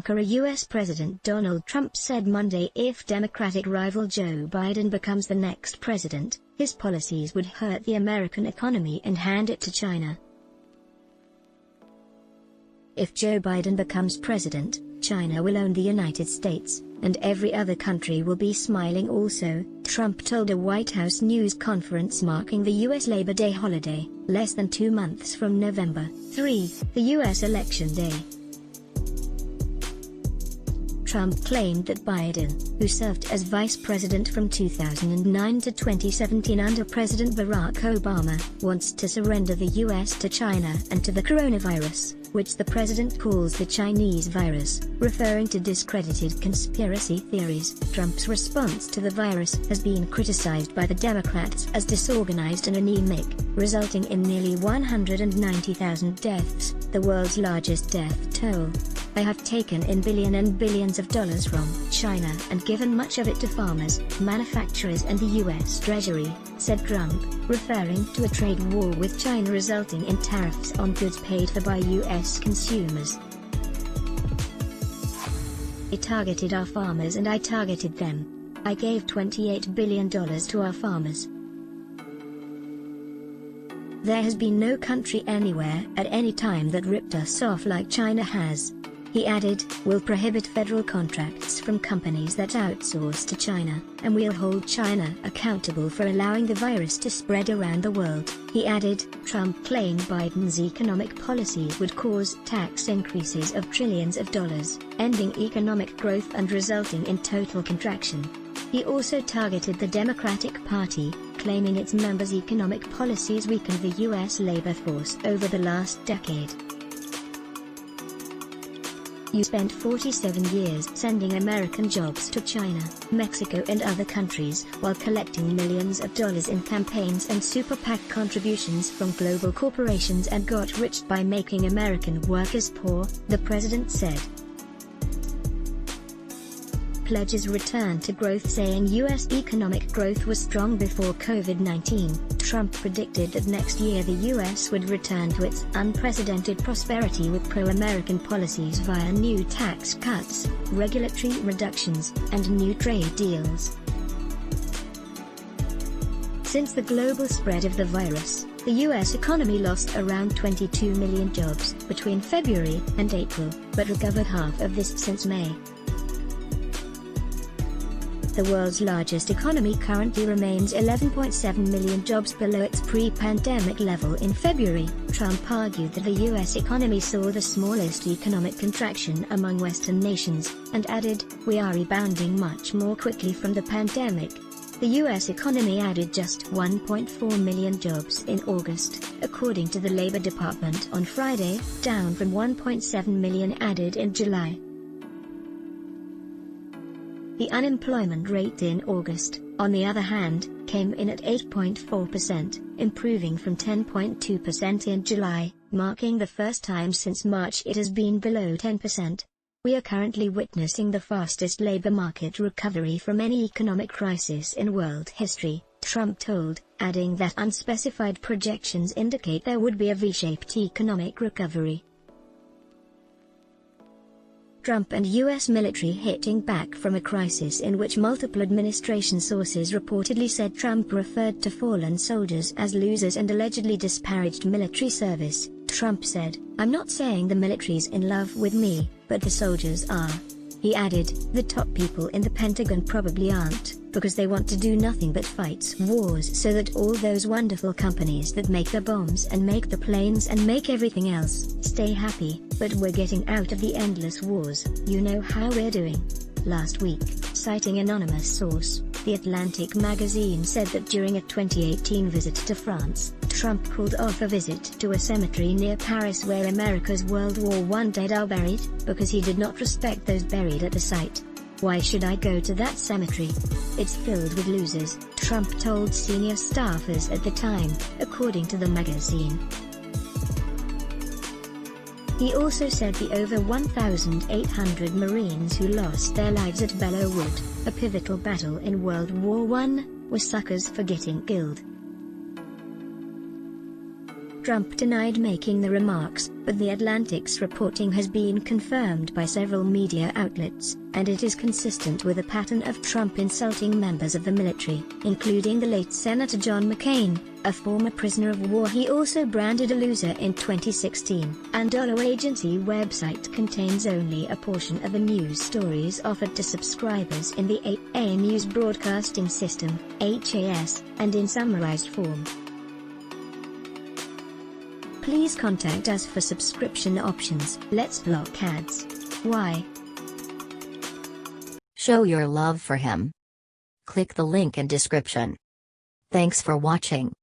anchor, U.S. President Donald Trump said Monday if Democratic rival Joe Biden becomes the next president, his policies would hurt the American economy and hand it to China. If Joe Biden becomes president, China will own the United States, and every other country will be smiling also, Trump told a White House news conference marking the U.S. Labor Day holiday, less than 2 months from November 3, the U.S. election day. Trump claimed that Biden, who served as vice president from 2009 to 2017 under President Barack Obama, wants to surrender the U.S. to China and to the coronavirus, which the president calls the Chinese virus, referring to discredited conspiracy theories. Trump's response to the virus has been criticized by the Democrats as disorganized and anemic, resulting in nearly 190,000 deaths, the world's largest death toll. I have taken in billions and billions of dollars from China and given much of it to farmers, manufacturers and the U.S. Treasury, said Trump, referring to a trade war with China resulting in tariffs on goods paid for by U.S. consumers. It targeted our farmers and I targeted them. I gave $28 billion to our farmers. There has been no country anywhere at any time that ripped us off like China has. He added, "We'll prohibit federal contracts from companies that outsource to China, and we'll hold China accountable for allowing the virus to spread around the world." He added, Trump claimed Biden's economic policies would cause tax increases of trillions of dollars, ending economic growth and resulting in total contraction. He also targeted the Democratic Party, claiming its members' economic policies weakened the U.S. labor force over the last decade. You spent 47 years sending American jobs to China, Mexico and other countries, while collecting millions of dollars in campaigns and super PAC contributions from global corporations and got rich by making American workers poor, the president said. Pledges returned to growth, saying U.S. economic growth was strong before COVID-19. Trump predicted that next year the U.S. would return to its unprecedented prosperity with pro-American policies via new tax cuts, regulatory reductions, and new trade deals. Since the global spread of the virus, the U.S. economy lost around 22 million jobs between February and April, but recovered half of this since May. The world's largest economy currently remains 11.7 million jobs below its pre-pandemic level in February. Trump argued that the U.S. economy saw the smallest economic contraction among Western nations, and added, "We are rebounding much more quickly from the pandemic." The U.S. economy added just 1.4 million jobs in August, according to the Labor Department on Friday, down from 1.7 million added in July. The unemployment rate in August, on the other hand, came in at 8.4%, improving from 10.2% in July, marking the first time since March it has been below 10%. We are currently witnessing the fastest labor market recovery from any economic crisis in world history, Trump told, adding that unspecified projections indicate there would be a V-shaped economic recovery. Trump and U.S. military hitting back from a crisis in which multiple administration sources reportedly said Trump referred to fallen soldiers as losers and allegedly disparaged military service. Trump said, "I'm not saying the military's in love with me, but the soldiers are." He added, "The top people in the Pentagon probably aren't, because they want to do nothing but fight wars so that all those wonderful companies that make the bombs and make the planes and make everything else stay happy, but we're getting out of the endless wars, you know how we're doing." Last week, citing anonymous source, The Atlantic magazine said that during a 2018 visit to France, Trump called off a visit to a cemetery near Paris where America's World War I dead are buried, because he did not respect those buried at the site. "Why should I go to that cemetery? It's filled with losers," Trump told senior staffers at the time, according to the magazine. He also said the over 1,800 Marines who lost their lives at Belleau Wood, a pivotal battle in World War I, were suckers for getting killed. Trump denied making the remarks, but The Atlantic's reporting has been confirmed by several media outlets, and it is consistent with a pattern of Trump insulting members of the military, including the late Senator John McCain, a former prisoner of war he also branded a loser in 2016. Andolo Agency website contains only a portion of the news stories offered to subscribers in the HA News Broadcasting System, HAS, and in summarized form. Please contact us for subscription options. Let's block ads. Why? Show your love for him. Click the link in description. Thanks for watching.